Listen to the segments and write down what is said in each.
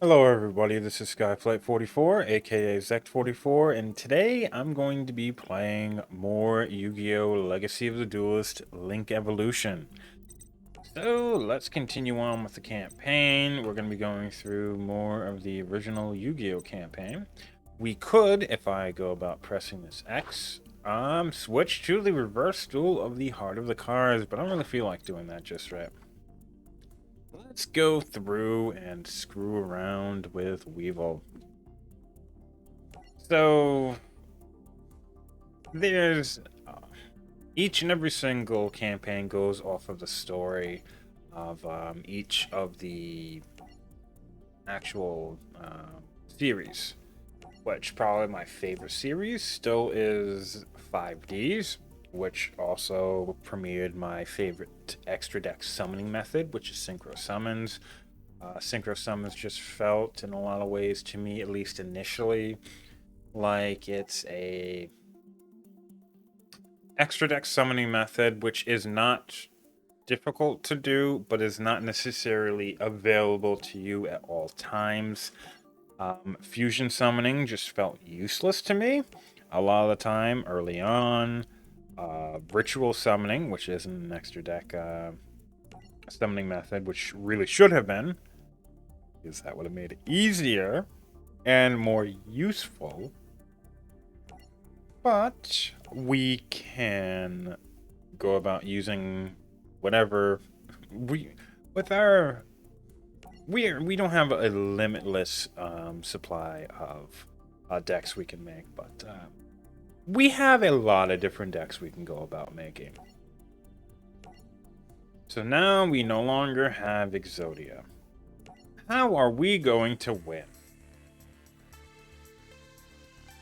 Hello everybody, this is Skyflight44, aka Zect44, and today I'm going to be playing more Yu-Gi-Oh! Legacy of the Duelist Link Evolution. So let's continue on with the campaign. We're going to be going through more of the original Yu-Gi-Oh! Campaign. We could, if I go about pressing this X, switch to the reverse duel of the Heart of the Cards, but I don't really feel like doing that just right. Let's go through and screw around with Weevil. So, there's each and every single campaign goes off of the story of each of the actual series, which probably my favorite series still is 5Ds, which also premiered my favorite extra deck summoning method, which is Synchro Summons. Synchro Summons just felt, in a lot of ways, to me, at least initially, like it's a extra deck summoning method, which is not difficult to do, but is not necessarily available to you at all times. Fusion summoning just felt useless to me a lot of the time early on. Ritual summoning, which is an extra deck summoning method, which really should have been, because that would have made it easier and more useful. But we can go about using whatever we don't have a limitless supply of decks we can make, but we have a lot of different decks we can go about making. So now we no longer have Exodia. How are we going to win?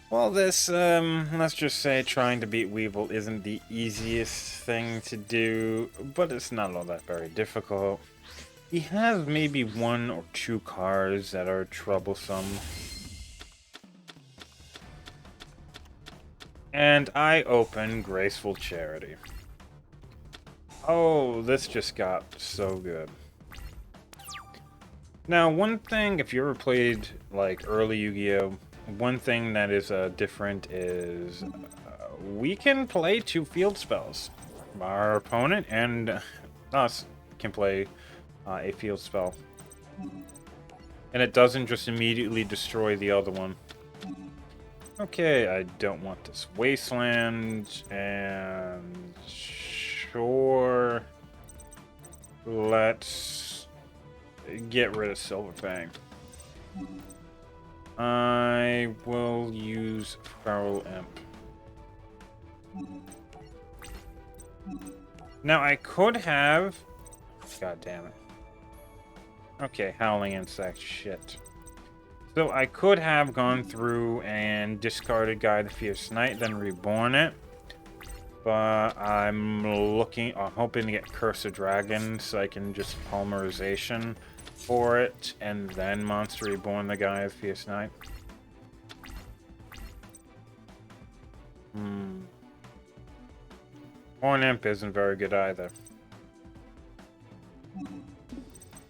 Well, this, let's just say trying to beat Weevil isn't the easiest thing to do, but it's not all that very difficult. He has maybe one or two cards that are troublesome. And I open Graceful Charity. Oh, this just got so good. Now, one thing, if you ever played, like, early Yu-Gi-Oh!, one thing that is different is we can play 2 field spells. Our opponent and us can play a field spell. And it doesn't just immediately destroy the other one. Okay, I don't want this wasteland, and sure, let's get rid of Silver Fang. I will use Feral Imp. Now I could have... God damn it. Okay, Howling Insect, shit. So I could have gone through and discarded Guy the Fierce Knight, then reborn it. But I'm hoping to get Curse of Dragon so I can just Polymerization for it, and then Monster Reborn the Guy of Fierce Knight. Horn Imp isn't very good either.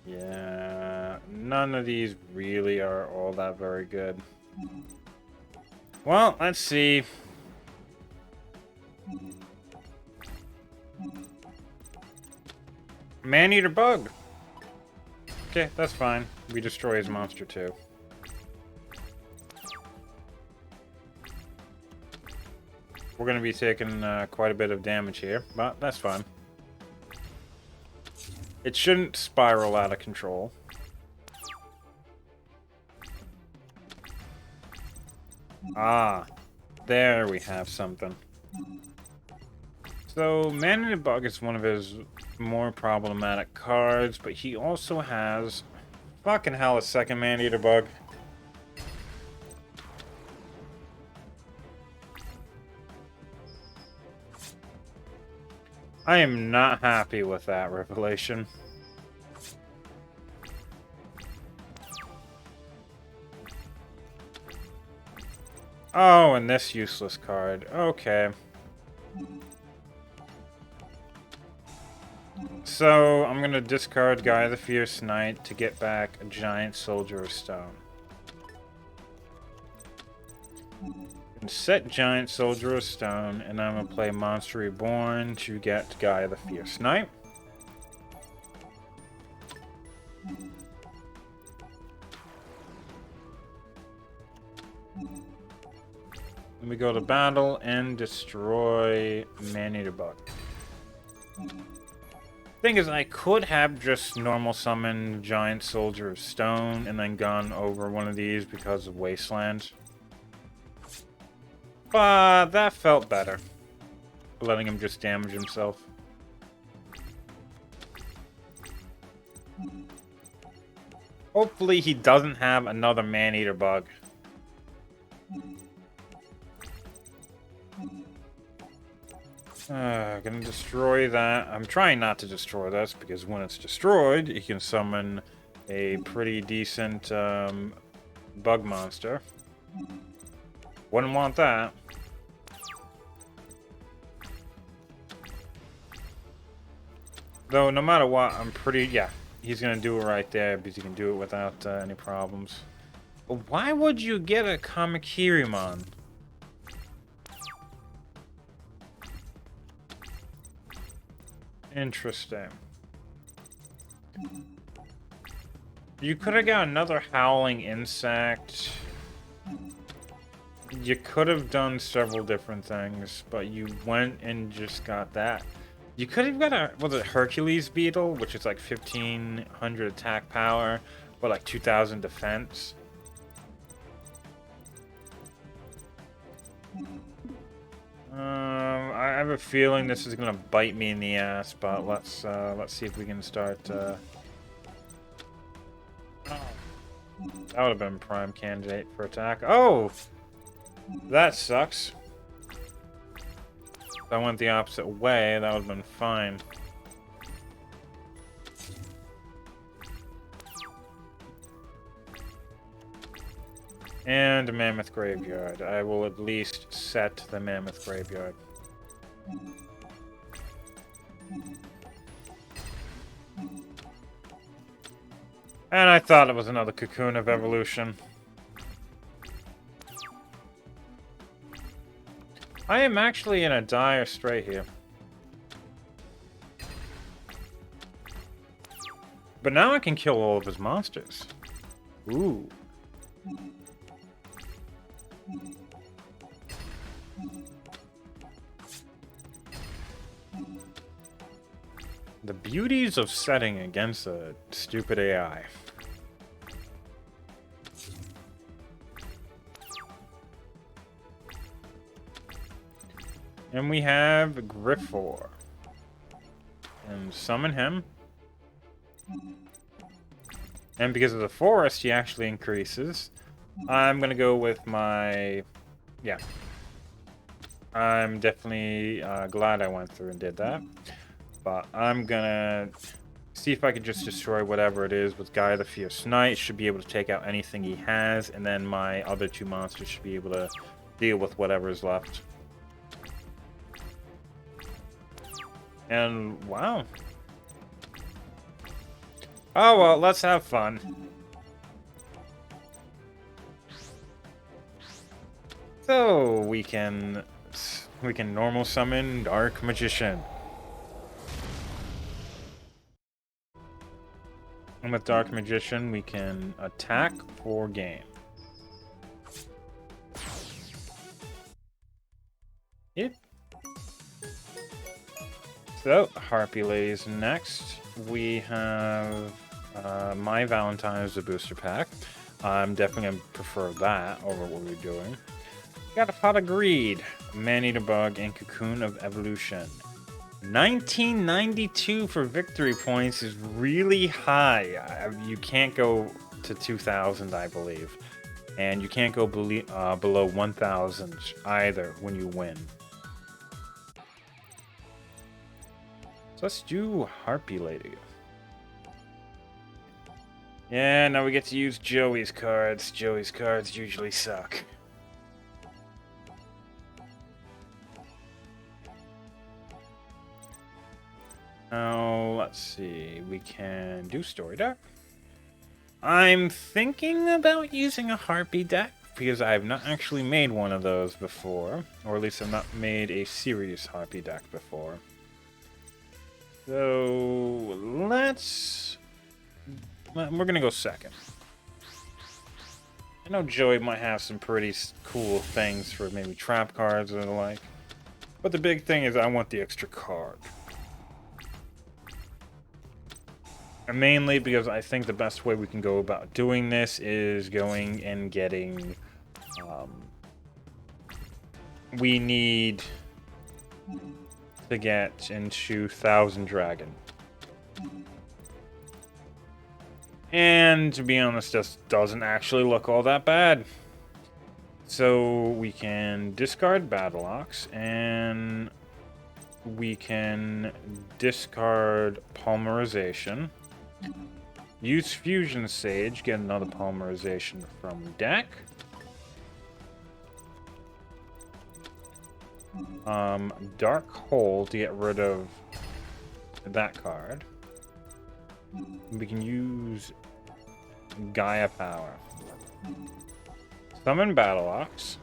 Yeah, none of these really are all that very good. Well, let's see. Man-Eater Bug. Okay, that's fine. We destroy his monster too. We're going to be taking quite a bit of damage here, but that's fine. It shouldn't spiral out of control. Ah, there we have something. So, Man-Eater Bug is one of his more problematic cards, but he also has... Fucking hell, a second Man-Eater Bug. I am not happy with that revelation. Oh, and this useless card. Okay. So So I'm gonna discard Guy the Fierce Knight to get back a Giant Soldier of Stone. And set Giant Soldier of Stone, and I'm gonna play Monster Reborn to get Guy the Fierce Knight. Then we go to battle and destroy Man-Eater Bug. Thing is, I could have just normal summoned Giant Soldier of Stone and then gone over one of these because of Wasteland. But that felt better. Letting him just damage himself. Hopefully he doesn't have another Man-Eater Bug. Gonna destroy that. I'm trying not to destroy this because when it's destroyed, you can summon a pretty decent bug monster. Wouldn't want that. Though, no matter what, I'm pretty... Yeah, he's gonna do it right there because he can do it without any problems. But why would you get a Kamikirimon? Interesting. You could have got another Howling Insect. You could have done several different things, but you went and just got that. You could have got a, was it Hercules Beetle, which is like 1500 attack power, but like 2000 defense. I have a feeling this is gonna bite me in the ass, but let's see if we can start. That would have been prime candidate for attack. Oh, that sucks. If I went the opposite way, that would have been fine. And a Mammoth Graveyard. I will at least set the Mammoth Graveyard. And I thought it was another Cocoon of Evolution. I am actually in a dire strait here. But now I can kill all of his monsters. Ooh. The beauties of setting against a stupid AI. And we have Griffor. And summon him. And because of the forest, he actually increases. I'm gonna go with my... Yeah. I'm definitely glad I went through and did that. But I'm gonna see if I can just destroy whatever it is with Guy the Fierce Knight. Should be able to take out anything he has, and then my other two monsters should be able to deal with whatever is left. And wow. Oh well, let's have fun. So we can normal summon Dark Magician. And with Dark Magician, we can attack for game. Yep. So, Harpy Lady's next. We have My Valentine's, the booster pack. I'm definitely going to prefer that over what we're doing. Got a Pot of Greed, Man-Eater Bug, and Cocoon of Evolution. 1992 for victory points is really high. You can't go to 2,000, I believe. And you can't go below 1,000 either when you win. So let's do Harpy Lady. Yeah, now we get to use Joey's cards. Joey's cards usually suck. Now, let's see. We can do story deck. I'm thinking about using a harpy deck because I have not actually made one of those before, or at least I've not made a serious harpy deck before. So we're gonna go second. I know Joey might have some pretty cool things for maybe trap cards or the like, but the big thing is I want the extra card. And mainly because I think the best way we can go about doing this is going and getting... we need to get into Thousand Dragon. And to be honest, this doesn't actually look all that bad. So we can discard Battle Ox, and we can discard Polymerization. Use Fusion Sage, get another Polymerization from deck. Dark Hole to get rid of that card. We can use Gaia Power. Summon Battle Ox.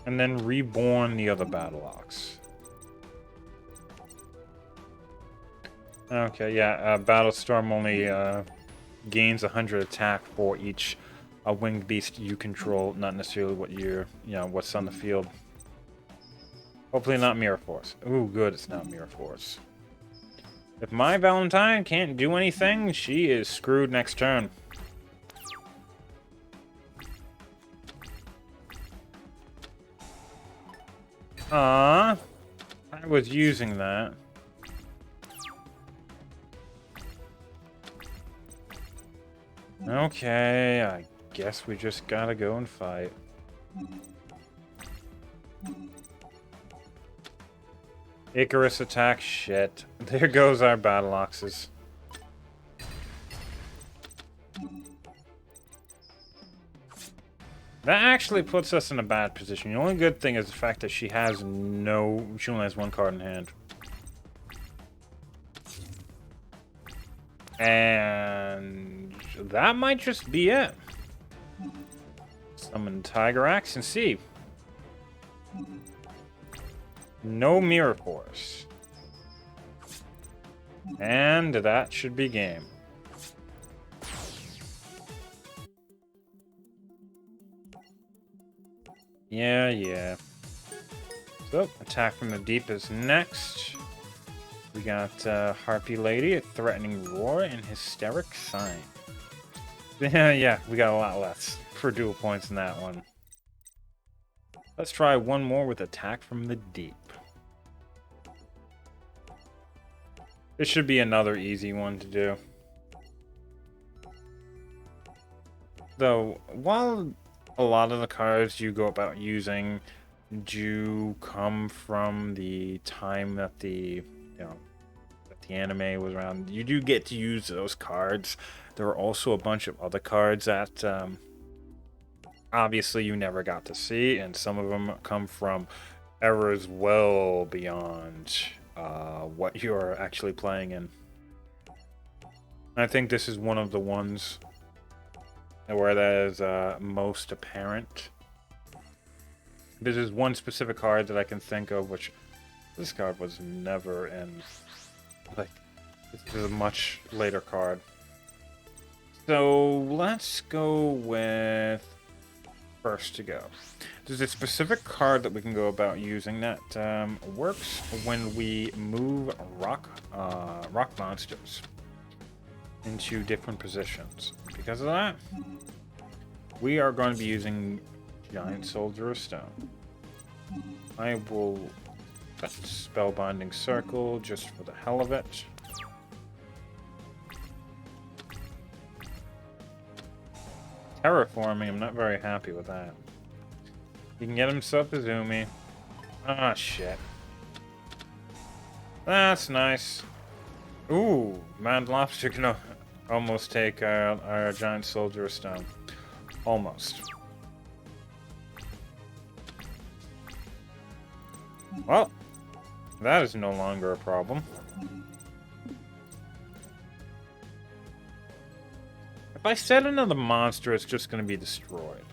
And then reborn the other Battle Ox. Okay, yeah, Battlestorm only gains 100 attack for each winged beast you control, not necessarily what you're, what's on the field. Hopefully not Mirror Force. Ooh, good, it's not Mirror Force. If my Valentine can't do anything, she is screwed next turn. I was using that. Okay, I guess we just gotta go and fight. Icarus attack, shit. There goes our Battle Oxes. That actually puts us in a bad position. The only good thing is the fact that she only has one card in hand. And that might just be it. Summon Tiger Axe and see. No Mirror Force. And that should be game. Yeah. So, Attack from the Deep is next. We got Harpy Lady, a Threatening Roar, and Hysteric Sign. Yeah, we got a lot less for dual points in that one. Let's try one more with Attack from the Deep. This should be another easy one to do. Though, while a lot of the cards you go about using do come from the time that the anime was around, you do get to use those cards. There are also a bunch of other cards that obviously you never got to see, and some of them come from eras well beyond what you're actually playing in. I think this is one of the ones where that is most apparent. This is one specific card that I can think of, which this card was never in. Like, this is a much later card. So let's go with first to go. There's a specific card that we can go about using that works when we move rock monsters into different positions. Because of that, we are going to be using Giant Soldier of Stone. I will set Spellbinding Circle just for the hell of it. Terraforming, I'm not very happy with that. He can get himself a Zumi. Ah, shit. That's nice. Ooh, Mad Lobster can almost take our Giant Soldier of Stone. Almost. Well, That is no longer a problem. If I set another monster, it's just going to be destroyed.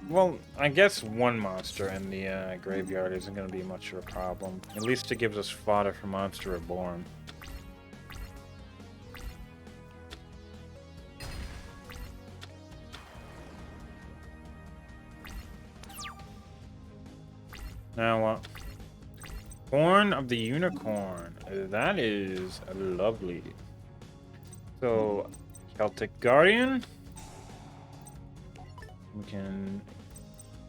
Well, I guess one monster in the graveyard isn't going to be much of a problem. At least it gives us fodder for Monster Reborn. Now, Horn of the Unicorn. That is lovely. So, Celtic Guardian. We can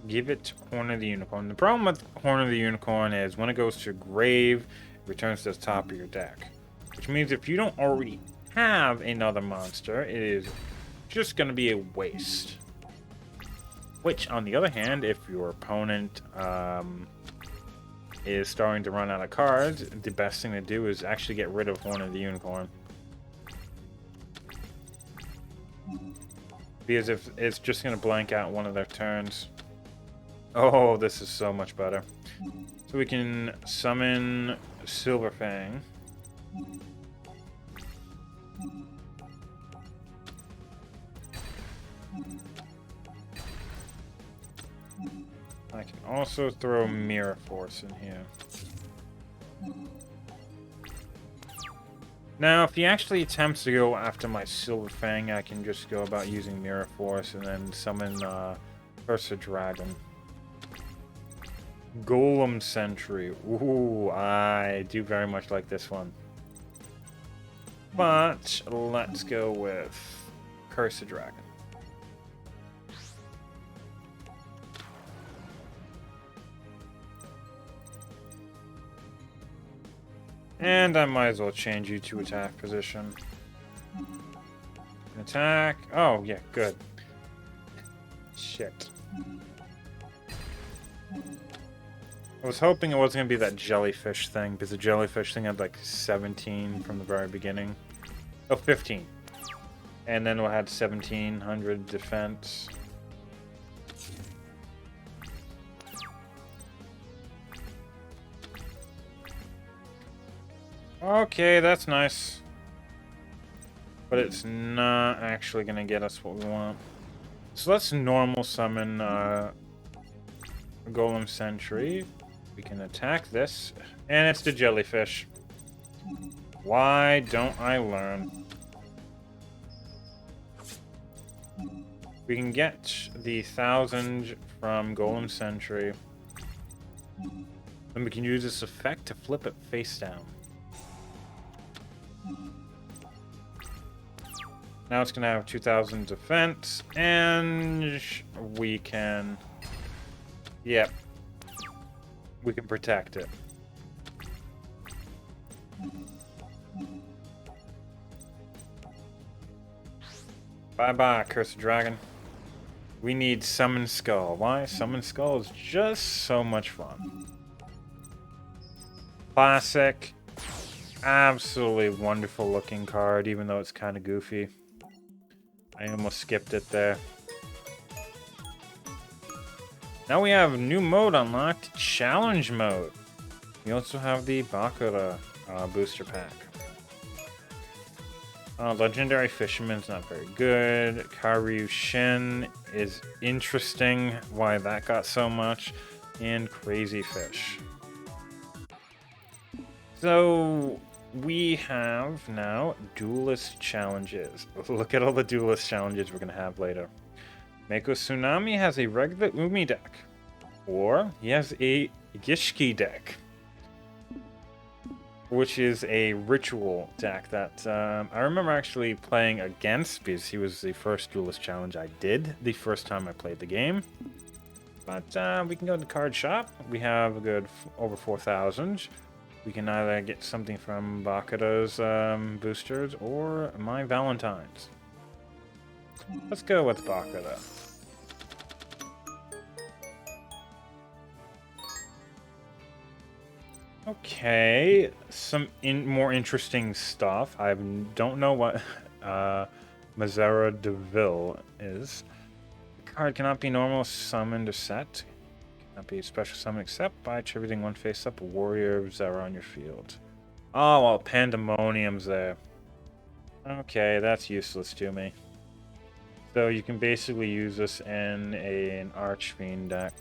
give it Horn of the Unicorn. The problem with Horn of the Unicorn is when it goes to grave, it returns to the top of your deck. Which means if you don't already have another monster, it is just going to be a waste. Which, on the other hand, if your opponent is starting to run out of cards, the best thing to do is actually get rid of Horn of the Unicorn. Because if it's just going to blank out one of their turns. Oh, this is so much better. So we can summon Silverfang. I can also throw Mirror Force in here. Now, if he actually attempts to go after my Silverfang, I can just go about using Mirror Force and then summon Cursed Dragon. Golem Sentry. Ooh, I do very much like this one. But let's go with Cursed Dragon. And I might as well change you to attack position. Attack. Oh, yeah, good. Shit. I was hoping it wasn't going to be that jellyfish thing, because the jellyfish thing had like 17 from the very beginning. Oh, 15. And then we'll have 1700 defense. Okay, that's nice. But it's not actually going to get us what we want. So let's normal summon Golem Sentry. We can attack this. And it's the jellyfish. Why don't I learn? We can get the 1000 from Golem Sentry. Then we can use this effect to flip it face down. Now it's going to have 2000 defense, and we can... Yep. We can protect it. Bye-bye, Cursed Dragon. We need Summon Skull. Why? Summon Skull is just so much fun. Classic. Absolutely wonderful looking card, even though it's kind of goofy. I almost skipped it there. Now we have new mode unlocked, Challenge Mode. We also have the Bakura booster pack. Legendary Fisherman's not very good. Karyu Shin is interesting, why that got so much. And Crazy Fish. So we have now Duelist Challenges. Look at all the Duelist Challenges we're going to have later. Mako Tsunami has a regular Umi deck. Or he has a Gishki deck. Which is a ritual deck that I remember actually playing against, because he was the first Duelist Challenge I did the first time I played the game. But we can go to the card shop. We have a good over 4,000. We can either get something from Bakura's boosters or my Valentine's. Let's go with Bakura. Okay, some more interesting stuff. I don't know what Mazera Deville is. The card cannot be normal summoned or set. Not be a special summon except by attributing one face-up warriors that are on your field. Oh, well, Pandemonium's there. Okay, that's useless to me. So you can basically use this in an Archfiend deck.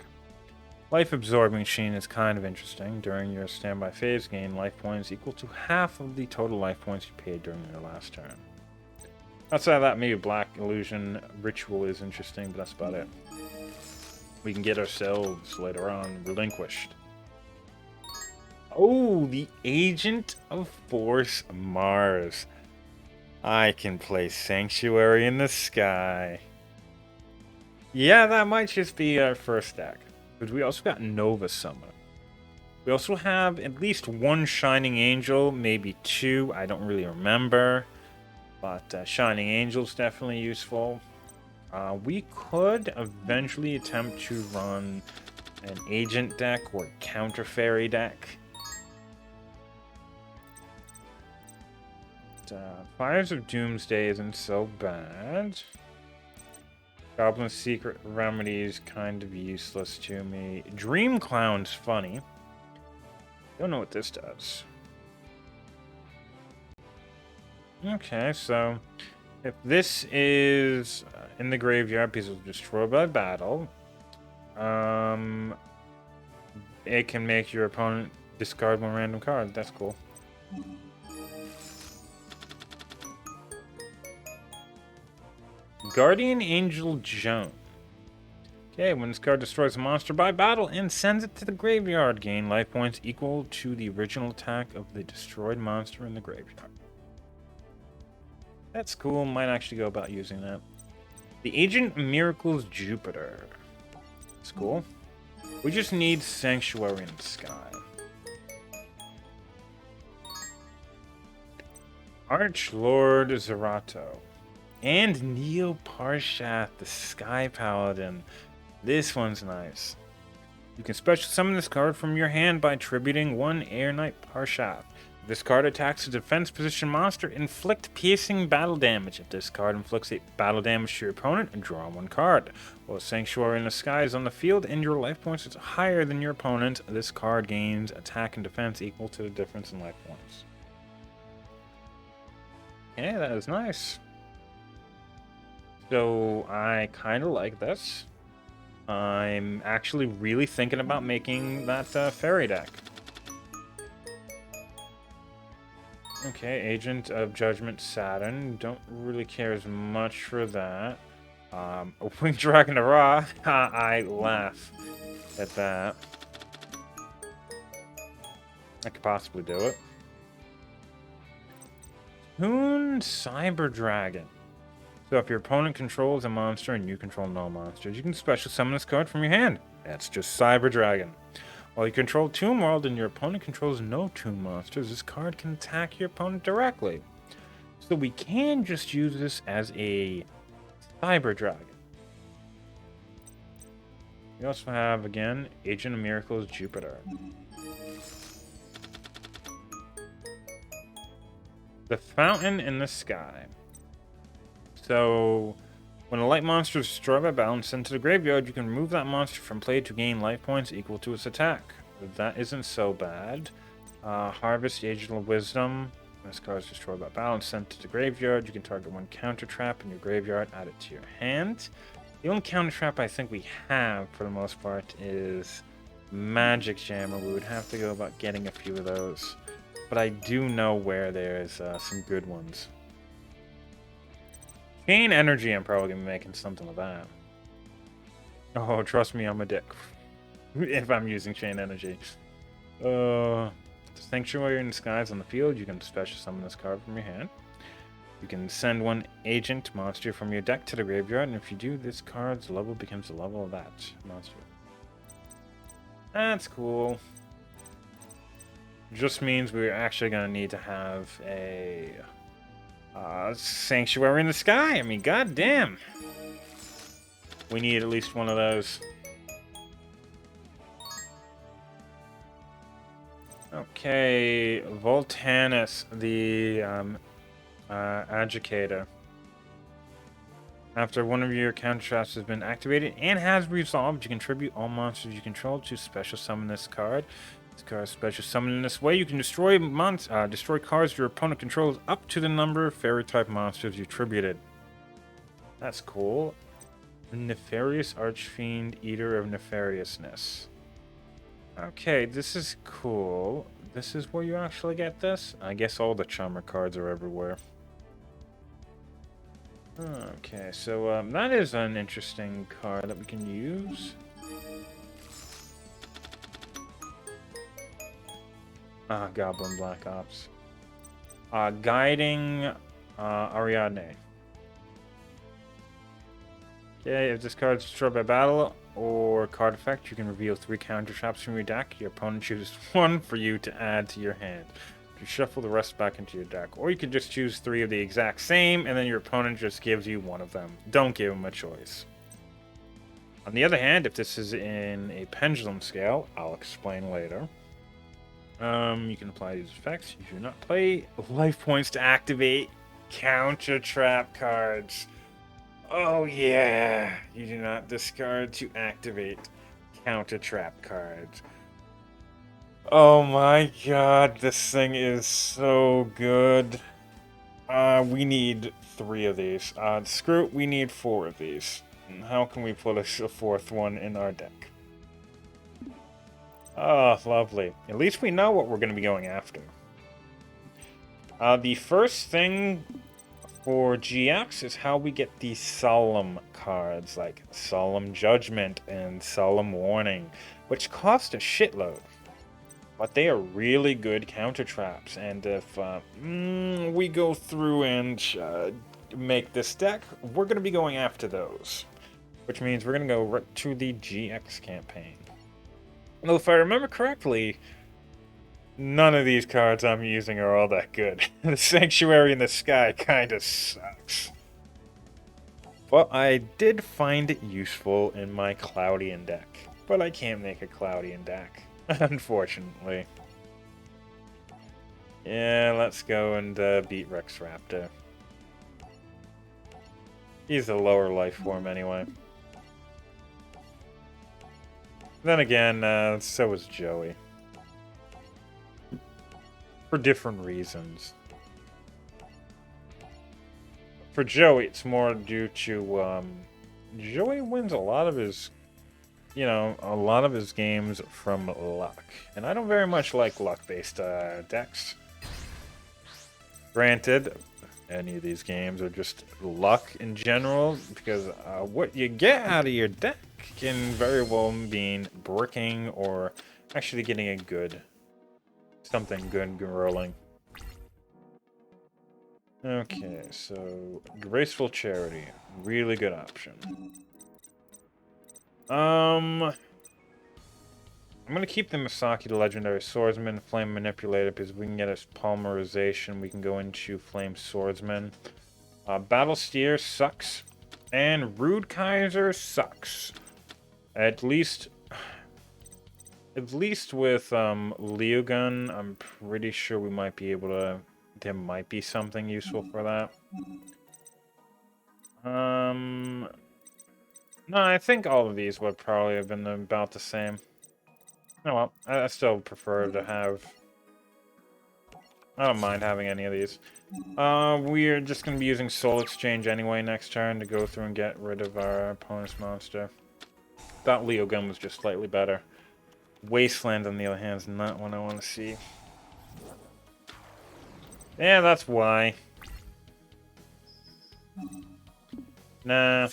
Life Absorbing Sheen is kind of interesting. During your standby phase, gain life points equal to half of the total life points you paid during your last turn. Outside of that, maybe Black Illusion Ritual is interesting, but that's about it. We can get ourselves, later on, relinquished. Oh, the Agent of Force Mars. I can play Sanctuary in the Sky. Yeah, that might just be our first deck. But we also got Nova Summon. We also have at least one Shining Angel, maybe two, I don't really remember. But Shining Angel's definitely useful. We could eventually attempt to run an Agent deck or Counter Fairy deck. Fires of Doomsday isn't so bad. Goblin Secret Remedy is kind of useless to me. Dream Clown's funny. Don't know what this does. Okay, so if this is in the graveyard because it was destroyed by battle, it can make your opponent discard one random card. That's cool. Guardian Angel Joan. Okay, when this card destroys a monster by battle and sends it to the graveyard, gain life points equal to the original attack of the destroyed monster in the graveyard. That's cool. Might actually go about using that. The Agent Miracles Jupiter. That's cool. We just need Sanctuary in the Sky. Archlord Zerato. And Neo Parshath, the Sky Paladin. This one's nice. You can special summon this card from your hand by attributing one Air Knight Parshath. If this card attacks a defense position monster, inflict piercing battle damage. If this card inflicts battle damage to your opponent, draw one card. While Sanctuary in the Sky is on the field and your life points is higher than your opponent, this card gains attack and defense equal to the difference in life points. Yeah, that is nice. So I kind of like this. I'm actually really thinking about making that fairy deck. Okay, Agent of Judgment Saturn. Don't really care as much for that. Winged Dragon to Ra. I laugh at that. I could possibly do it. Toon Cyber Dragon. So if your opponent controls a monster and you control no monsters, you can special summon this card from your hand. That's just Cyber Dragon. While you control Tomb World and your opponent controls no Tomb monsters, this card can attack your opponent directly. So we can just use this as a Cyber Dragon. We also have, again, Agent of Miracles Jupiter. The Fountain in the Sky. So, when a light monster is destroyed by battle and sent to the graveyard, you can remove that monster from play to gain life points equal to its attack. That isn't so bad. Harvest Agent of Wisdom. When this card is destroyed by battle and sent to the graveyard, you can target one counter trap in your graveyard, add it to your hand. The only counter trap I think we have, for the most part, is Magic Jammer. We would have to go about getting a few of those. But I do know where there's some good ones. Chain Energy, I'm probably going to be making something of that. Oh, trust me, I'm a dick. If I'm using Chain Energy. Sanctuary in the Skies on the field, you can special summon this card from your hand. You can send one agent monster from your deck to the graveyard, and if you do, this card's level becomes the level of that monster. That's cool. Just means we're actually going to need to have a Sanctuary in the Sky. I mean, goddamn. We need at least one of those. Okay, Voltanus, the Agitator. After one of your counter traps has been activated and has resolved, you contribute all monsters you control to special summon this card. This card is special summoned in this way. You can destroy cards your opponent controls up to the number of fairy type monsters you attributed. That's cool. Nefarious Archfiend, Eater of Nefariousness. Okay, this is cool. This is where you actually get this? I guess all the Charmer cards are everywhere. Okay, so that is an interesting card that we can use. Goblin Black Ops. Guiding Ariadne. Okay, if this card is destroyed by battle or card effect, you can reveal 3 counter traps from your deck. Your opponent chooses 1 for you to add to your hand. You shuffle the rest back into your deck. Or you can just choose 3 of the exact same, and then your opponent just gives you 1 of them. Don't give him a choice. On the other hand, if this is in a pendulum scale, I'll explain later. You can apply these effects. You do not play life points to activate counter trap cards. Oh yeah, you do not discard to activate counter trap cards. Oh my god, this thing is so good. We need 3 of these. Screw it, we need 4 of these. How can we put a 4th one in our deck? Oh, lovely. At least we know what we're going to be going after. The first thing for GX is how we get these Solemn cards, like Solemn Judgment and Solemn Warning, which cost a shitload. But they are really good counter traps, and if we go through and make this deck, we're going to be going after those. Which means we're going to go right to the GX campaign. Well, if I remember correctly, none of these cards I'm using are all that good. The Sanctuary in the Sky kind of sucks. But I did find it useful in my Cloudian deck. But I can't make a Cloudian deck, unfortunately. Yeah, let's go and beat Rex Raptor. He's a lower life form anyway. Then again, so is Joey. For different reasons. For Joey, it's more due to, Joey wins a lot of his, a lot of his games from luck. And I don't very much like luck-based decks. Granted, any of these games are just luck in general, because what you get out of your deck can very well mean bricking or actually getting a something good rolling. Okay, so Graceful Charity, really good option. I'm gonna keep the Misaki, the Legendary Swordsman, Flame Manipulator, because we can get us Polymerization. We can go into Flame Swordsman. Battle Steer sucks, and Rude Kaiser sucks. At least with Leogun, I'm pretty sure we might be able to. There might be something useful for that. No, I think all of these would probably have been about the same. Oh well, I still prefer to have. I don't mind having any of these. We're just gonna be using Soul Exchange anyway next turn to go through and get rid of our opponent's monster. Thought Leogun was just slightly better. Wasteland, on the other hand, is not what I want to see. Yeah, that's why. Nah.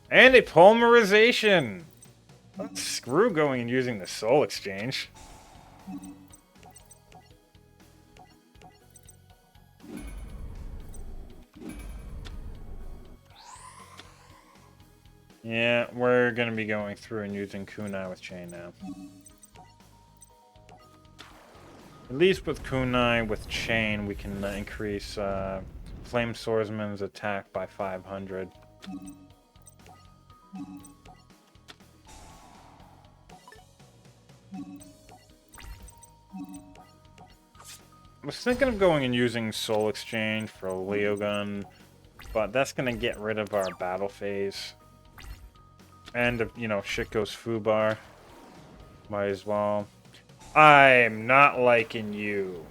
And a Polymerization! Screw going and using the Soul Exchange. Yeah, we're gonna be going through and using Kunai with Chain now. At least with Kunai with Chain, we can increase Flame Swordsman's attack by 500. was thinking of going and using Soul Exchange for a Leo Gun, but that's gonna get rid of our battle phase. And if, you know, shit goes foobar, might as well. I'm not liking you.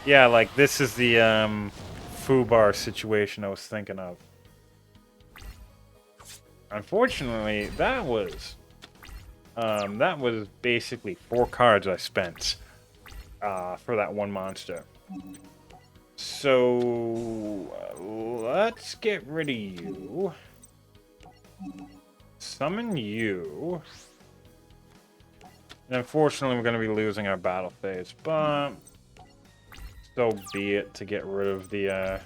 Yeah, like, this is the, foobar situation I was thinking of. Unfortunately, that was basically 4 cards I spent, for that one monster. So, let's get rid of you. Summon you. And unfortunately, we're going to be losing our battle phase, but so be it to get rid of the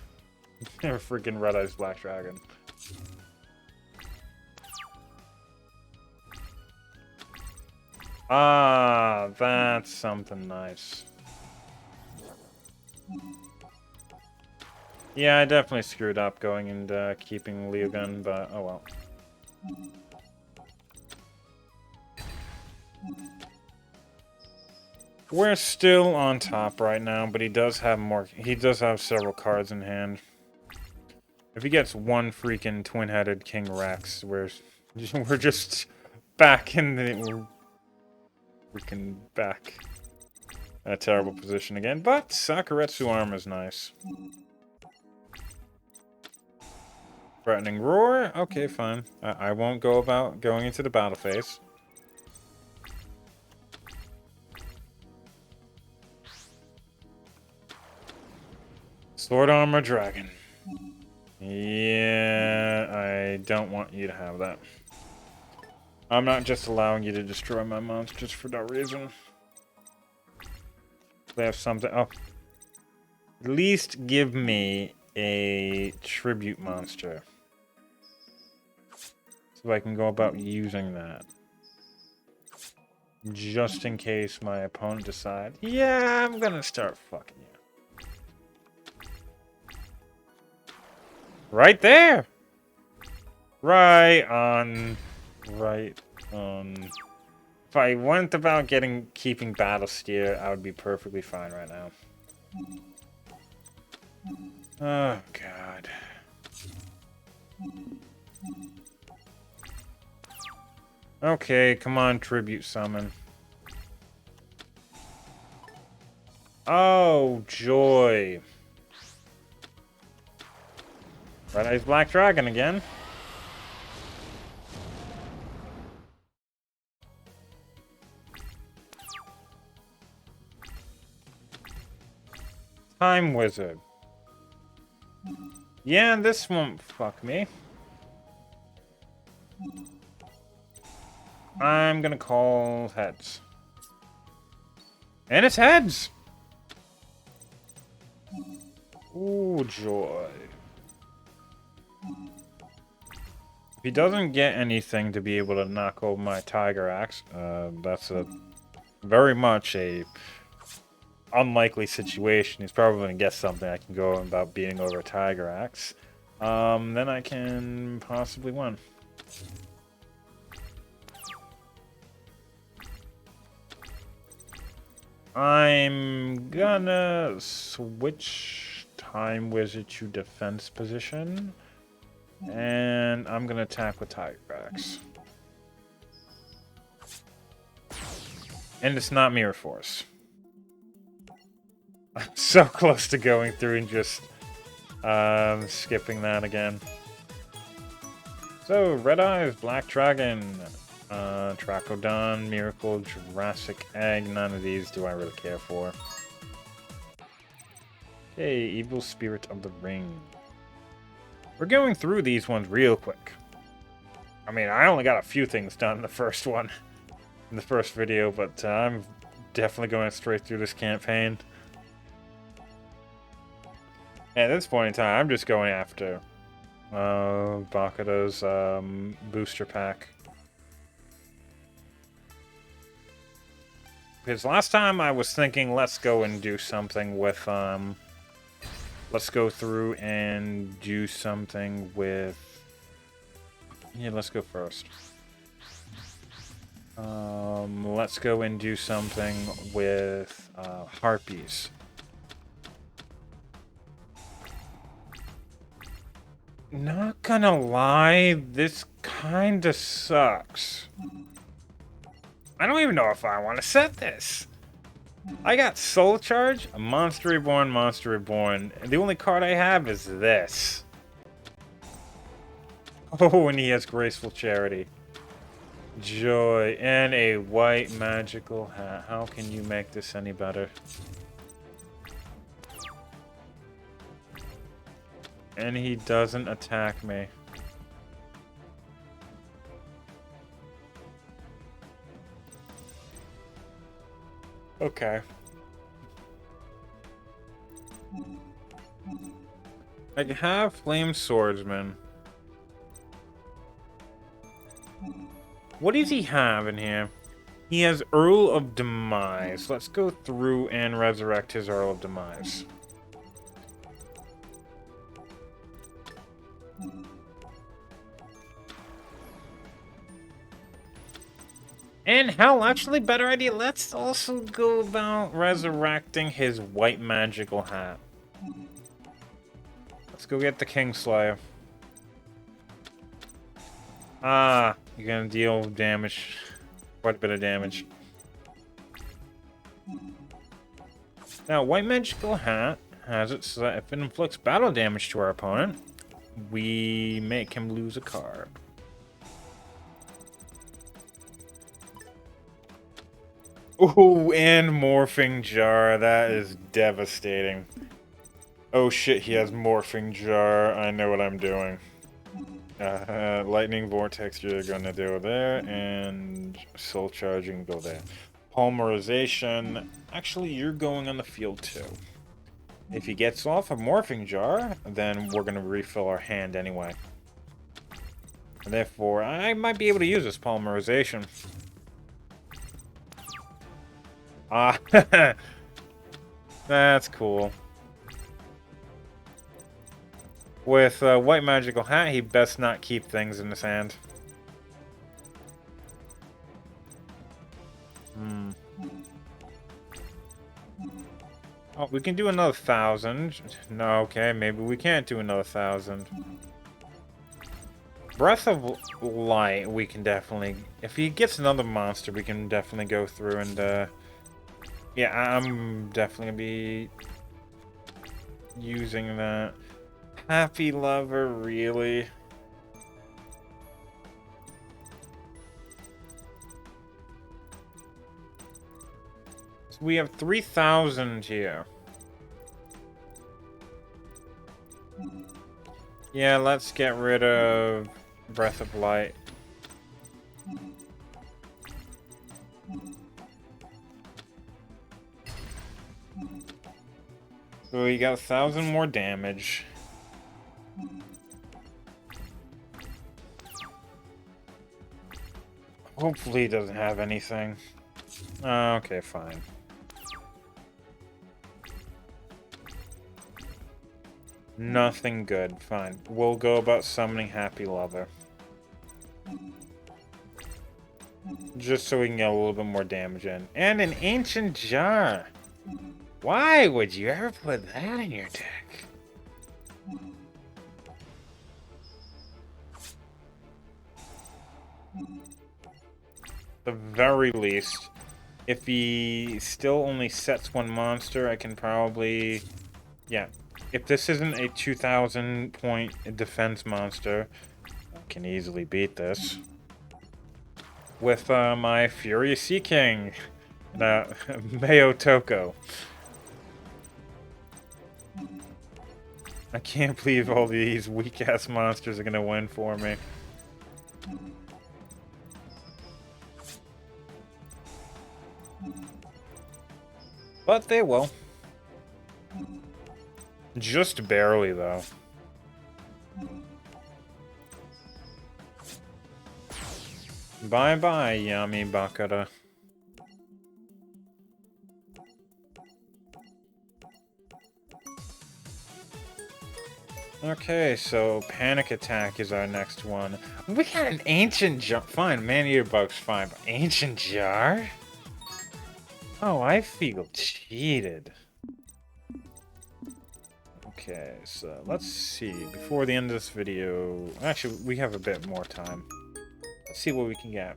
freaking Red Eyes Black Dragon. Ah, that's something nice. Yeah, I definitely screwed up going and keeping Leo Gun, but oh well. We're still on top right now, but he does have more. He does have several cards in hand. If he gets one freaking twin-headed King Rex, we're just back in the freaking back in a terrible position again. But Sakuretsu armor is nice. Threatening Roar. Okay, fine. I won't go about going into the battle phase. Sword Armor Dragon. Yeah, I don't want you to have that. I'm not just allowing you to destroy my monsters for no reason. They have something. Oh. At least give me a tribute monster. So I can go about using that. Just in case my opponent decides, yeah, I'm gonna start fucking you. Right there! Right on. If I went about keeping Battle Steer, I would be perfectly fine right now. Oh, God. Okay, come on, Tribute Summon. Oh, joy. Red Eyes Black Dragon again. Time Wizard. Yeah, this won't fuck me. I'm gonna call heads. And it's heads! Ooh, joy. If he doesn't get anything to be able to knock over my Tiger Axe, that's a very much a unlikely situation. He's probably going to get something I can go about beating over a Tiger Axe. Then I can possibly win. I'm gonna switch Time Wizard to defense position. And I'm gonna attack with Tiger Axe. And it's not Mirror Force. I'm so close to going through and just skipping that again. So, Red Eyes, Black Dragon, Trachodon, Miracle, Jurassic Egg. None of these do I really care for. Okay, Evil Spirit of the Ring. We're going through these ones real quick. I mean, I only got a few things done in the first one, in the first video, but I'm definitely going straight through this campaign. At this point in time, I'm just going after Bakudo's booster pack. Because last time I was thinking, let's go and do something with, let's go through and do something with... Yeah, let's go first. Let's go and do something with harpies. Not gonna lie, this kinda sucks. I don't even know if I want to set this. I got Soul Charge, a Monster Reborn, Monster Reborn, and the only card I have is this. Oh, and he has Graceful Charity. Joy, and a white magical hat. How can you make this any better? And he doesn't attack me. Okay. I have Flame Swordsman. What does he have in here? He has Earl of Demise. Let's go through and resurrect his Earl of Demise. And hell, actually, better idea. Let's also go about resurrecting his white magical hat. Let's go get the Kingslayer. Ah, you're gonna deal damage. Quite a bit of damage. Now, white magical hat has it so that if it inflicts battle damage to our opponent, we make him lose a card. Ooh, and Morphing Jar. That is devastating. Oh shit, he has Morphing Jar. I know what I'm doing. Lightning Vortex you're gonna do there, and Soul Charging go there. Polymerization. Actually, you're going on the field too. If he gets off a Morphing Jar, then we're gonna refill our hand anyway. Therefore, I might be able to use this Polymerization. Ah, that's cool. With White Magical Hat, he best not keep things in his hand. Oh, we can do another 1,000. No, okay, maybe we can't do another 1,000. Breath of Light, we can definitely... If he gets another monster, we can definitely go through and... yeah, I'm definitely gonna be using that. Happy Lover, really? So we have 3,000 here. Yeah, let's get rid of Breath of Light. So we got 1,000 more damage. Hopefully he doesn't have anything. Okay, fine. Nothing good. Fine. We'll go about summoning Happy Lover. Just so we can get a little bit more damage in. And an Ancient Jar! Why would you ever put that in your deck? The very least, if he still only sets one monster, I can probably... Yeah. If this isn't a 2,000 point defense monster, I can easily beat this. With my Furious Sea King, Mayo Toko. I can't believe all these weak-ass monsters are gonna win for me. But they will. Just barely, though. Bye-bye, Yami Bakara. Okay, so Panic Attack is our next one. We got an Ancient Jar. Fine, Man-Eater Bug's fine, but Ancient Jar? Oh, I feel cheated. Okay, so let's see. Before the end of this video... Actually, we have a bit more time. Let's see what we can get.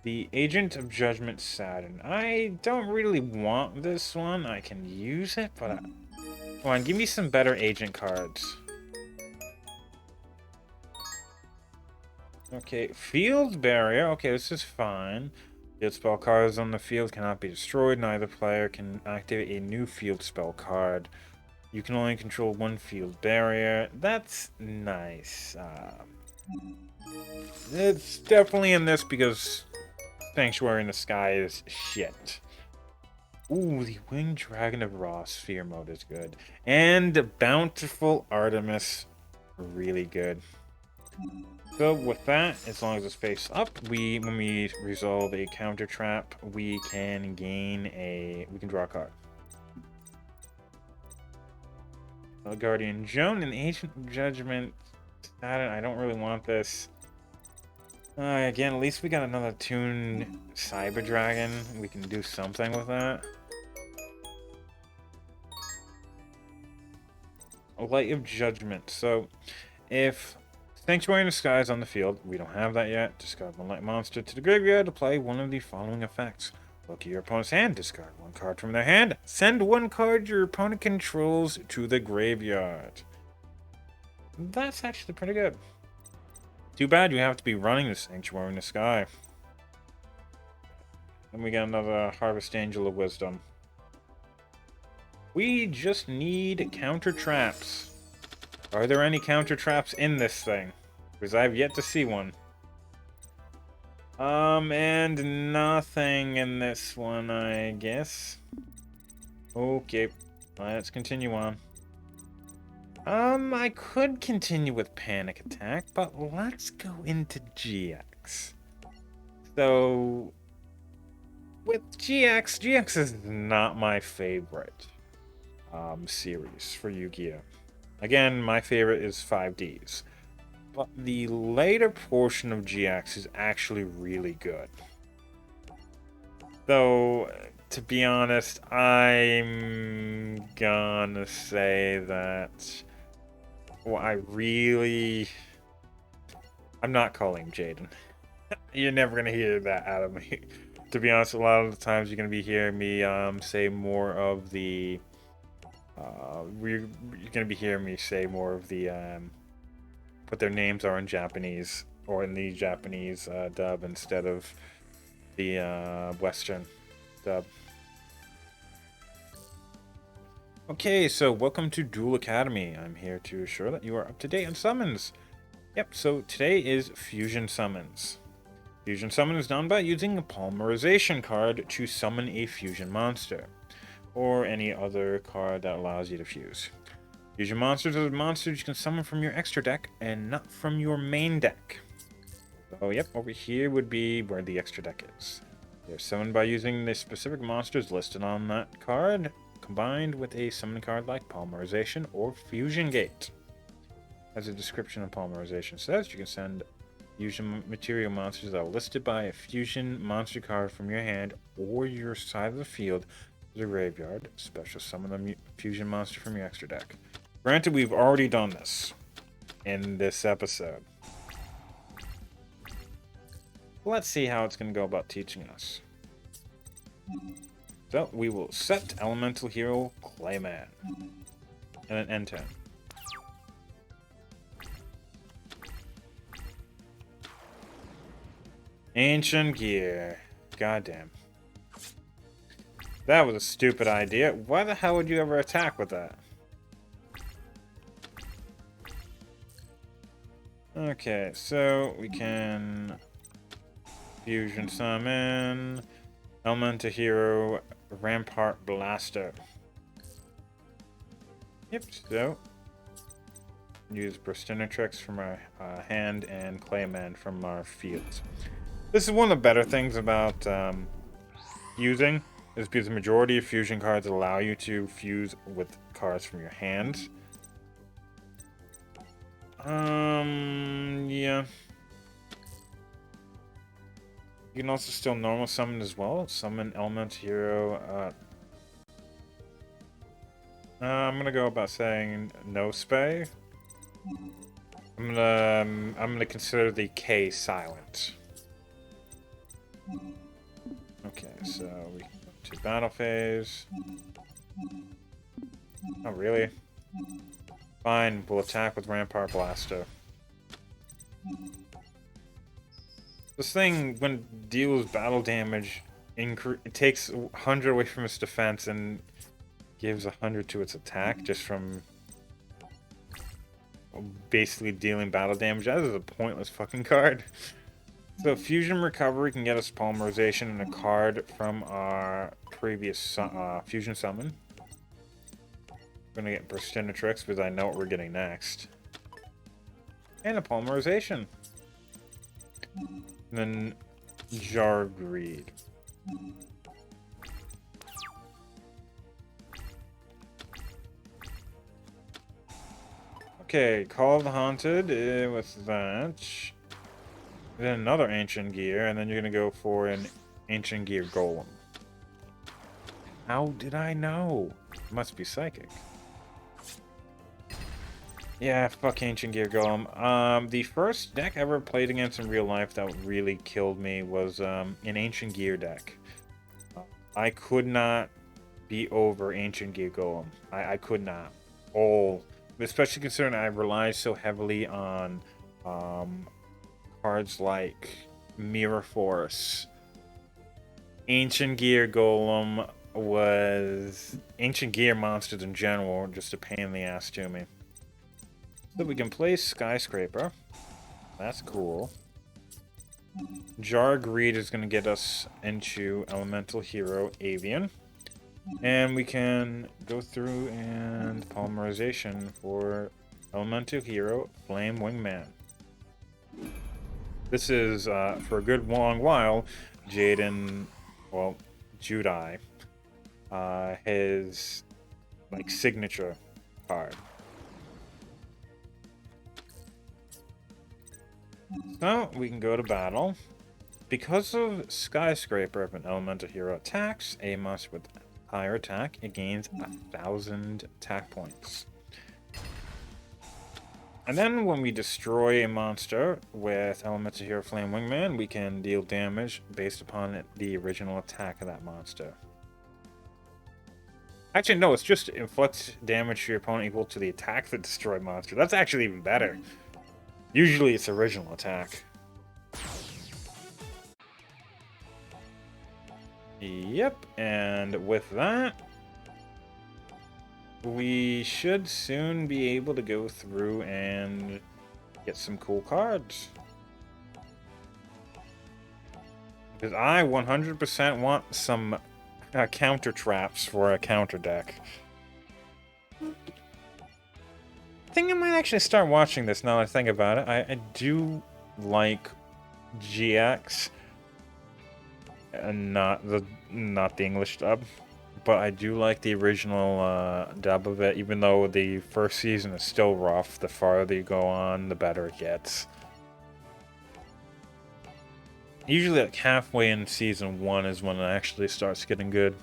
The Agent of Judgment Saturn. I don't really want this one. I can use it, but... Come on, give me some better agent cards. Okay, Field Barrier. Okay, this is fine. Field spell cards on the field cannot be destroyed. Neither player can activate a new field spell card. You can only control one field barrier. That's nice. It's definitely in this because Sanctuary in the Sky is shit. Ooh, the Winged Dragon of Ra Sphere mode is good. And Bountiful Artemis, really good. So with that, as long as it's face up, when we resolve a counter trap, we can draw a card. Guardian Joan and Ancient Judgment Saturn. I don't really want this. Again, at least we got another Toon Cyber Dragon. We can do something with that. A Light of Judgment. So, if Sanctuary in the Sky is on the field, we don't have that yet. Discard one light monster to the graveyard to play one of the following effects. Look at your opponent's hand, discard one card from their hand. Send one card your opponent controls to the graveyard. That's actually pretty good. Too bad you have to be running the Sanctuary in the Sky. Then we got another Harvest Angel of Wisdom. We just need counter traps. Are there any counter traps in this thing? Because I've yet to see one. And nothing in this one, I guess. Okay, let's continue on. I could continue with Panic Attack, but let's go into GX. So, with GX is not my favorite series for Yu-Gi-Oh! Again, my favorite is 5Ds. But the later portion of GX is actually really good. Though, to be honest, I'm gonna say that... Well, I'm not calling Jaden. You're never gonna hear that out of me. To be honest, a lot of the times you're gonna be hearing me say more of the... you're gonna be hearing me say more of the what their names are in Japanese, or in the Japanese dub instead of the Western dub. Okay, so welcome to Duel Academy. I'm here to assure that you are up to date on summons. Yep, so today is Fusion Summons. Fusion Summon is done by using a Polymerization card to summon a fusion monster, or any other card that allows you to fuse. Fusion monsters are monsters you can summon from your extra deck and not from your main deck. So yep, over here would be where the extra deck is. They're summoned by using the specific monsters listed on that card, combined with a summon card like Polymerization or Fusion Gate. As the description of Polymerization says, you can send fusion material monsters that are listed by a fusion monster card from your hand or your side of the field to the graveyard. Special summon a fusion monster from your extra deck. Granted, we've already done this in this episode. Let's see how it's going to go about teaching us. So, we will set Elemental Hero Clayman. And an end turn. Ancient Gear. Goddamn. That was a stupid idea. Why the hell would you ever attack with that? Okay, so we can Fusion Summon Elemental Hero Rampart Blaster. Yep, so use Burstinatrix from our hand and Clayman from our fields. This is one of the better things about fusing, is because the majority of fusion cards allow you to fuse with cards from your hand. Yeah. You can also still normal summon as well. Summon Element Hero. I'm gonna go about saying no spay. I'm gonna consider the K silent. Okay, so we can go to battle phase. Oh, really? Fine, we'll attack with Rampart Blaster. This thing, when it deals battle damage, it takes 100 away from its defense and gives 100 to its attack just from basically dealing battle damage. That is a pointless fucking card. So Fusion Recovery can get us Polymerization and a card from our previous Fusion Summon. I'm gonna get Burstinatrix because I know what we're getting next. And a Polymerization. And then Jargreed. Okay, Call of the Haunted with that. Then another Ancient Gear, and then you're gonna go for an Ancient Gear Golem. How did I know? Must be psychic. Yeah, fuck Ancient Gear Golem. The first deck I ever played against in real life that really killed me was an Ancient Gear deck. I could not be over Ancient Gear Golem. I could not. Especially considering I rely so heavily on cards like Mirror Force. Ancient Gear Golem was... Ancient Gear monsters in general were just a pain in the ass to me. So we can play Skyscraper. That's cool. Jargreed is going to get us into Elemental Hero Avian. And we can go through and Polymerization for Elemental Hero Flame Wingman. This is, for a good long while, Judai, his, like, signature card. So, we can go to battle. Because of Skyscraper, if an Elemental Hero attacks a monster with higher attack, it gains 1,000 attack points. And then when we destroy a monster with Elemental Hero Flame Wingman, we can deal damage based upon the original attack of that monster. Actually, no, it's just inflicts damage to your opponent equal to the attack that destroyed monster. That's actually even better. Usually it's original attack. Yep, and with that, we should soon be able to go through and get some cool cards. Because I 100% want some counter traps for a counter deck. I think I might actually start watching this now that I think about it. I do like GX. And not the English dub, but I do like the original dub of it. Even though the first season is still rough, the farther you go on, the better it gets. Usually, like halfway in season 1 is when it actually starts getting good,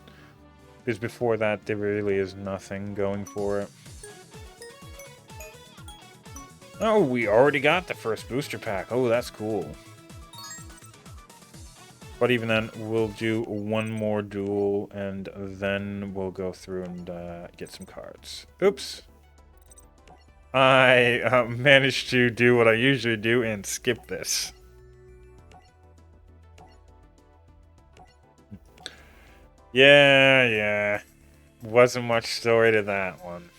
because before that, there really is nothing going for it. Oh, we already got the first booster pack. Oh, that's cool. But even then, we'll do one more duel, and then we'll go through and get some cards. Oops. I managed to do what I usually do and skip this. Yeah. Wasn't much story to that one.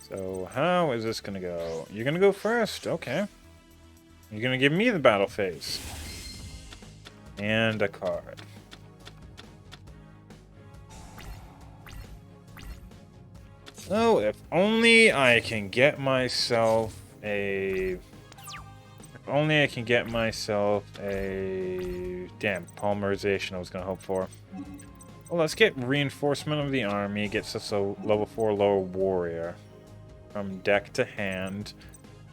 So how is this gonna go? You're gonna go first, okay. You're gonna give me the battle phase. And a card. So if only I can get myself a... If only I can get myself a... Damn, Polymerization I was gonna hope for. Well, let's get reinforcement of the army. Gets us a level 4 lower warrior. From deck to hand.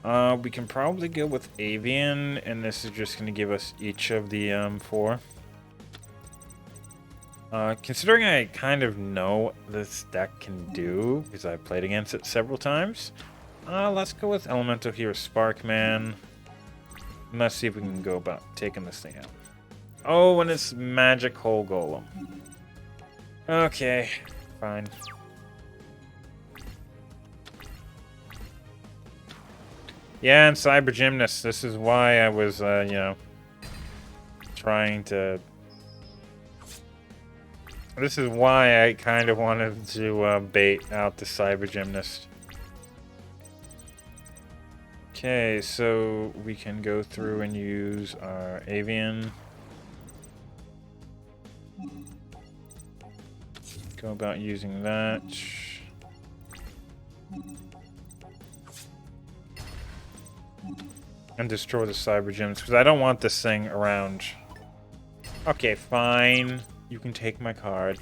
We can probably go with avian, and this is just going to give us each of the 4. Considering I kind of know what this deck can do, because I've played against it several times, let's go with Elemental Hero Sparkman. And let's see if we can go about taking this thing out. Oh, and it's Magic Hole Golem. Okay, fine. Yeah, and Cyber Gymnast. This is why I was, you know, trying to... This is why I kind of wanted to bait out the Cyber Gymnast. Okay, so we can go through and use our Avian. Go about using that. And destroy the Cyber Gymnast, because I don't want this thing around. Okay, fine. You can take my card.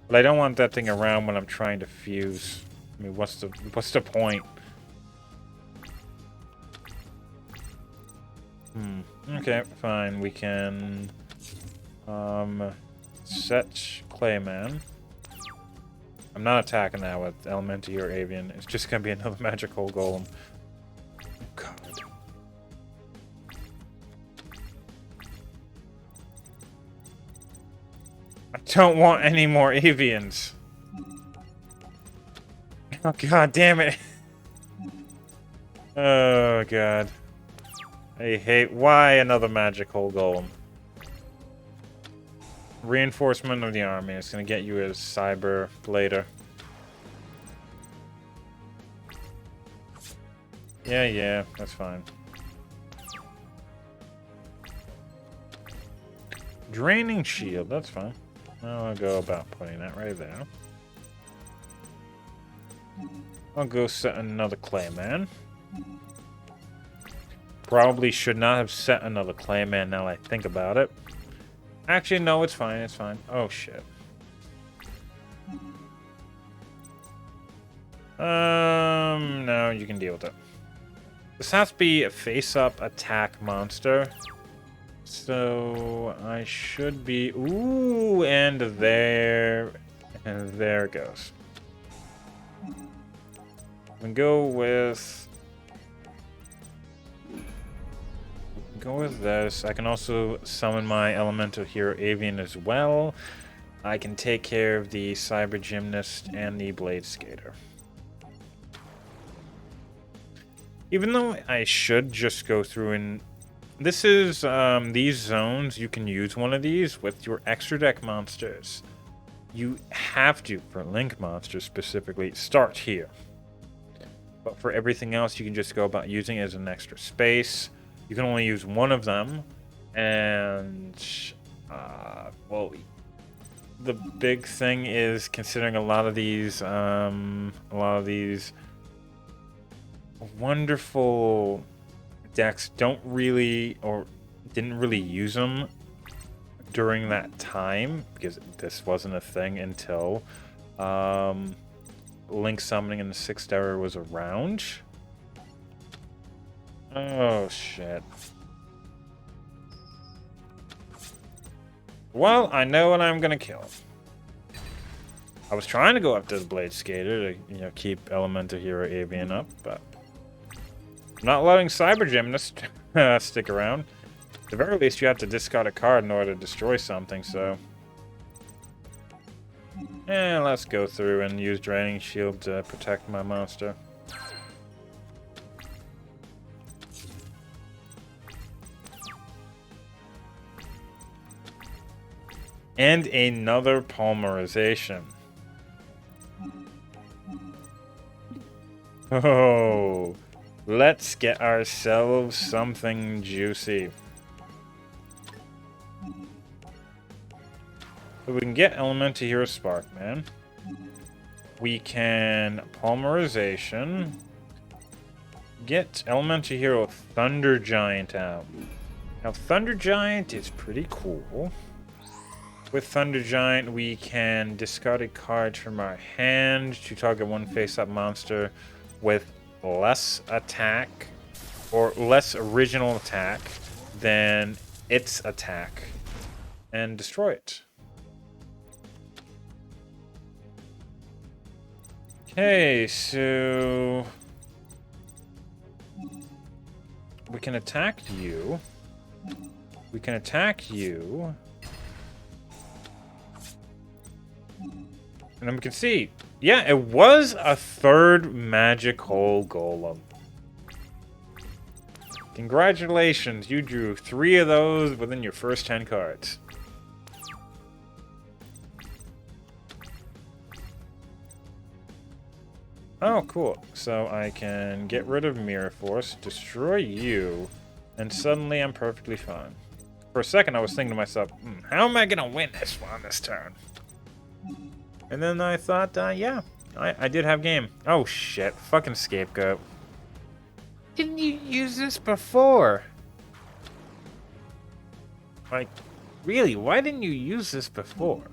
But I don't want that thing around when I'm trying to fuse. I mean, what's the point? Okay, fine. We can set Clayman. I'm not attacking that with Elemental or Avian. It's just gonna be another Magical Golem. God. I don't want any more avians. Oh god damn it. Oh god. I hate why another Magical Golem. Reinforcement of the army. It's gonna get you as Cyber later. Yeah, that's fine. Draining Shield, that's fine. I'll go about putting that right there. I'll go set another Clayman. Probably should not have set another Clayman now I think about it. Actually, no, it's fine, it's fine. Oh, shit. No, you can deal with it. This has to be a face-up attack monster. So, I should be... Ooh, and there it goes. We go with this. I can also summon my Elemental Hero Avian as well. I can take care of the Cyber Gymnast and the Blade Skater. Even though I should just go through and... This is, these zones, you can use one of these with your extra deck monsters. You have to, for Link monsters specifically, start here. But for everything else, you can just go about using it as an extra space. You can only use one of them. And, well, the big thing is considering a lot of these wonderful decks don't really or didn't really use them during that time because this wasn't a thing until Link summoning in the 6th era was around. Oh shit. Well, I know what I'm gonna kill. I was trying to go after the Blade Skater to, you know, keep Elemental Hero Avian up, but I'm not letting Cyber Gymnast stick around. At the very least, you have to discard a card in order to destroy something, so... Yeah, let's go through and use Draining Shield to protect my monster. And another Polymerization. Oh, let's get ourselves something juicy. So we can get Elemental Hero Sparkman. We can Polymerization. Get Elemental Hero Thunder Giant out. Now, Thunder Giant is pretty cool. With Thunder Giant, we can discard a card from our hand to target one face-up monster with less attack or less original attack than its attack and destroy it. Okay, so we can attack you. We can attack you. And then we can see, yeah, it was a third magic hole golem. Congratulations, you drew 3 of those within your first 10 cards. Oh, cool. So I can get rid of Mirror Force, destroy you, and suddenly I'm perfectly fine. For a second, I was thinking to myself, how am I going to win this one on this turn? And then I thought, yeah, I did have game. Oh, shit. Fucking Scapegoat. Didn't you use this before? Like, really, why didn't you use this before?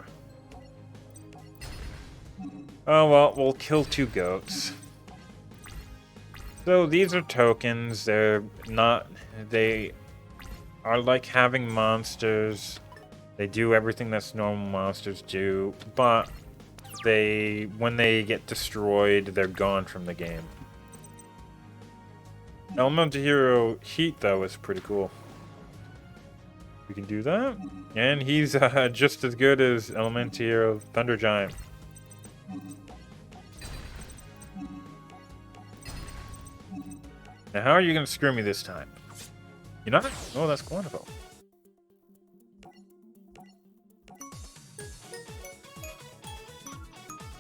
Oh, well, we'll kill 2 goats. So these are tokens. They're not... They are like having monsters. They do everything that's normal monsters do, but when they get destroyed, they're gone from the game. Elemental Hero Heat, though, is pretty cool. We can do that. And he's just as good as Elemental Hero Thunder Giant. Now, how are you going to screw me this time? You're not? Oh, that's wonderful.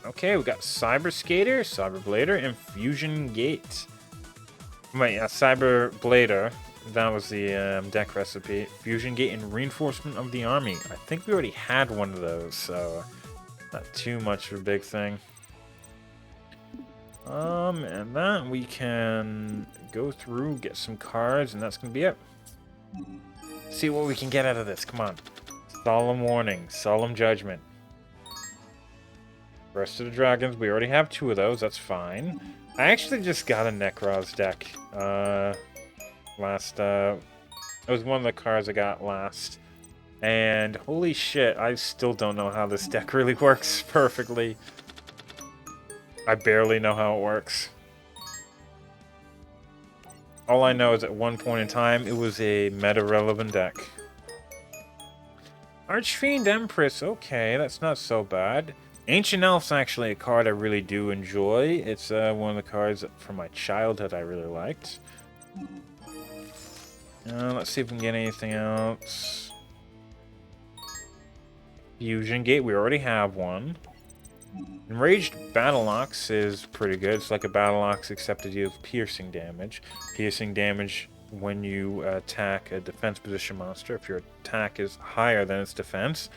Okay, we got Cyber Skater, Cyber Blader, and Fusion Gate. Wait, Cyber Blader. That was the deck recipe. Fusion Gate and Reinforcement of the Army. I think we already had one of those, so not too much of a big thing. And then we can go through, get some cards, and that's gonna be it. See what we can get out of this. Come on. Solemn Warning, Solemn Judgment. Rest of the Dragons, we already have 2 of those, that's fine. I actually just got a Necros deck. It was one of the cards I got last. And holy shit, I still don't know how this deck really works perfectly. I barely know how it works. All I know is at one point in time, it was a meta-relevant deck. Archfiend Empress, okay, that's not so bad. Ancient Elf's actually a card I really do enjoy. It's one of the cards from my childhood I really liked. Let's see if we can get anything else. Fusion Gate, we already have one. Enraged Battle Ox is pretty good. It's like a Battle Ox except it deals piercing damage. Piercing damage when you attack a defense position monster. If your attack is higher than its defense,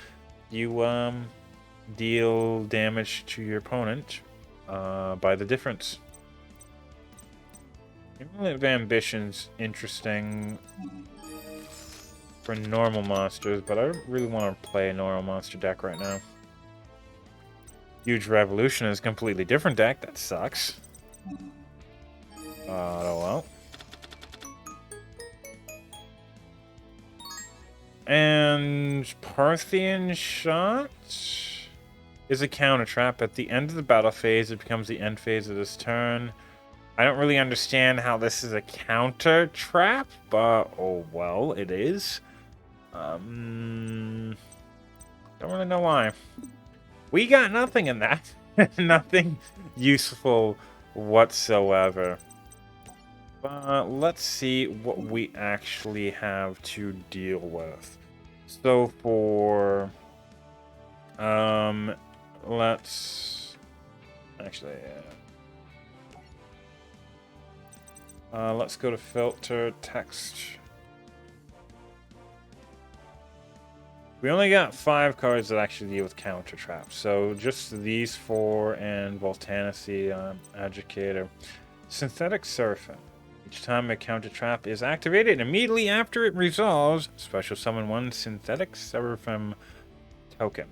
you deal damage to your opponent by the difference. Infinite of Ambition's interesting for normal monsters, but I don't really want to play a normal monster deck right now. Huge Revolution is a completely different deck. That sucks. Oh well. And Parthian Shot is a counter trap. At the end of the battle phase, it becomes the end phase of this turn. I don't really understand how this is a counter trap, but oh well, it is. Don't really know why. We got nothing in that. Nothing useful whatsoever. But let's see what we actually have to deal with. So for let's actually let's go to filter text. We only got 5 cards that actually deal with counter traps. So just these 4 and Voltanacy Educator. Synthetic Seraphim. Each time a counter trap is activated, immediately after it resolves, special summon 1 Synthetic Seraphim token.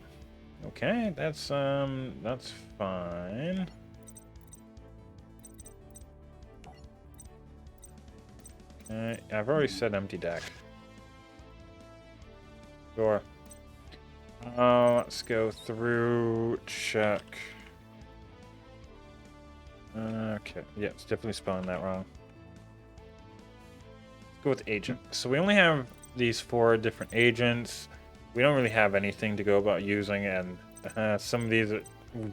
Okay, that's fine. Okay, I've already said empty deck. Sure. Let's go through, check. Okay, yeah, it's definitely spelling that wrong. Let's go with agent. So we only have these 4 different agents. We don't really have anything to go about using, and some of these we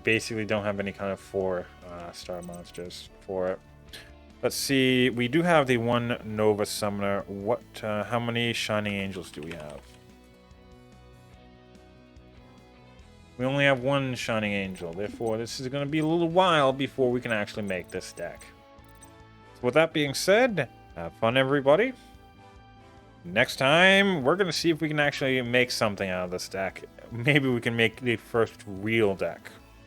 basically don't have any kind of 4-star monsters for it. Let's see. We do have the 1 Nova Summoner. What? How many Shining Angels do we have? We only have 1 Shining Angel. Therefore, this is going to be a little while before we can actually make this deck. So with that being said, have fun, everybody. Next time, we're going to see if we can actually make something out of this deck. Maybe we can make the first real deck.